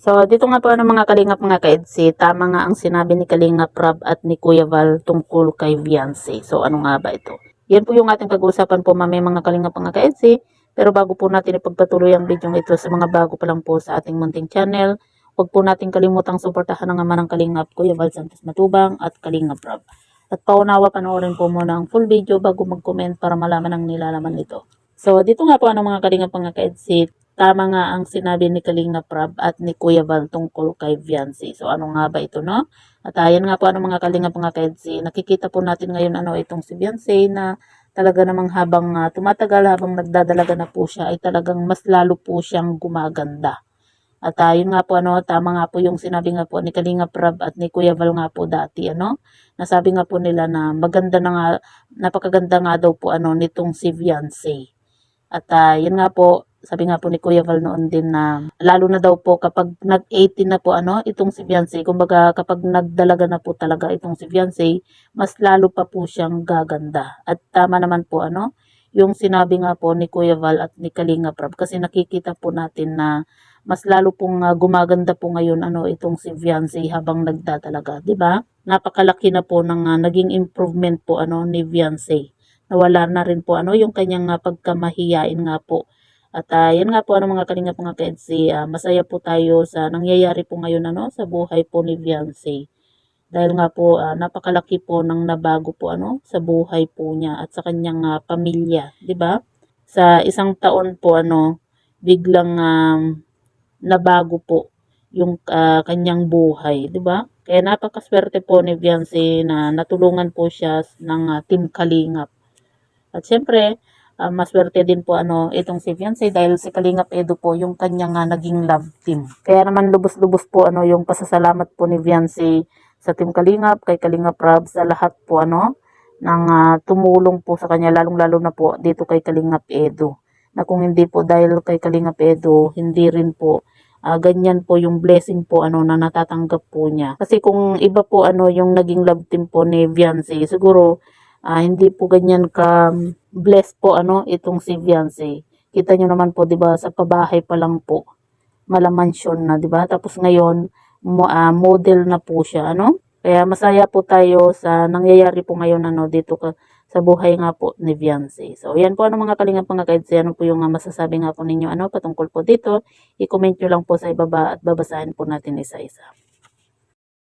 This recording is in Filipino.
So, dito nga po mga kalingap mga ka-EDSI, tama nga ang sinabi ni Kalingap Rob at ni Kuya Val tungkol kay Beyonce. So, ano nga ba ito? Yan po yung ating pag-uusapan po mamaya mga kalingap mga ka-EDSI. Pero bago po natin ipagpatuloy ang video ito sa mga bago pa lang po sa ating munting channel, huwag po natin kalimutang suportahan ang ama ng Kalingap, Kuya Val Santos Matubang at Kalingap Rob. At paunawa panoorin po muna ang full video bago mag-comment para malaman ang nilalaman nito. So, dito nga po mga kalingap mga ka-EDSI, tama nga ang sinabi ni Kalingap Rob at ni Kuya Val tungkol kay Beyonce. So ano nga ba ito, no? At ayan nga po mga kalingap mga ka-EDSI, nakikita po natin ngayon itong si Beyonce na talaga namang habang tumatagal, habang nagdadalaga na po siya, ay talagang mas lalo po siyang gumaganda. At yun nga po tama nga po yung sinabi nga po ni Kalingap Rob at ni Kuya Val nga po dati nasabi nga po nila na maganda na nga, napakaganda nga daw po nitong si Beyonce. At yun nga po, sabi nga po ni Kuya Val noon din na lalo na daw po kapag nag-18 na po itong si Beyonce, kumbaga kapag nagdalaga na po talaga itong si Beyonce, mas lalo pa po siyang gaganda. At tama naman po yung sinabi nga po ni Kuya Val at ni Kalingap Rob kasi nakikita po natin na mas lalo pong gumaganda po ngayon itong si Beyonce habang nagdadalaga, 'di ba? Napakalaki na po ng naging improvement po ni Beyonce. Nawala na rin po yung kanyang pagkamahiyain nga po. At yan nga po mga kalingap mga ka-EDSI, masaya po tayo sa nangyayari po ngayon sa buhay po ni Beyonce. Dahil nga po napakalaki po ng nabago po sa buhay po niya at sa kanyang pamilya, 'di ba? Sa isang taon po biglang nabago po yung kanyang buhay, 'di ba? Kaya napakaswerte po ni Beyonce na natulungan po siya ng Team Kalingap. At syempre, maswerte din po itong si Beyonce dahil si Kalingap Edu po yung kanyang naging love team. Kaya naman lubos-lubos po yung pasasalamat po ni Beyonce sa Team Kalingap, kay Kalingap Rob, sa lahat po ng tumulong po sa kanya, lalong-lalo na po dito kay Kalingap Edu. Na kung hindi po dahil kay Kalingap Edu, hindi rin po ganyan po yung blessing po na natatanggap po niya. Kasi kung iba po yung naging love team po ni Beyonce, siguro hindi po ganyan ka blessed po itong si Beyonce. Kita nyo naman po 'di ba sa pabahay pa lang po, malamansyon na 'di ba? Tapos ngayon model na po siya Kaya masaya po tayo sa nangyayari po ngayon dito sa buhay nga po ni Beyonce. So yan po mga kalingap mga ka-EDSI, ano po yung masasabi nga po ninyo patungkol po dito. I-comment nyo lang po sa ibaba at babasahin po natin isa-isa.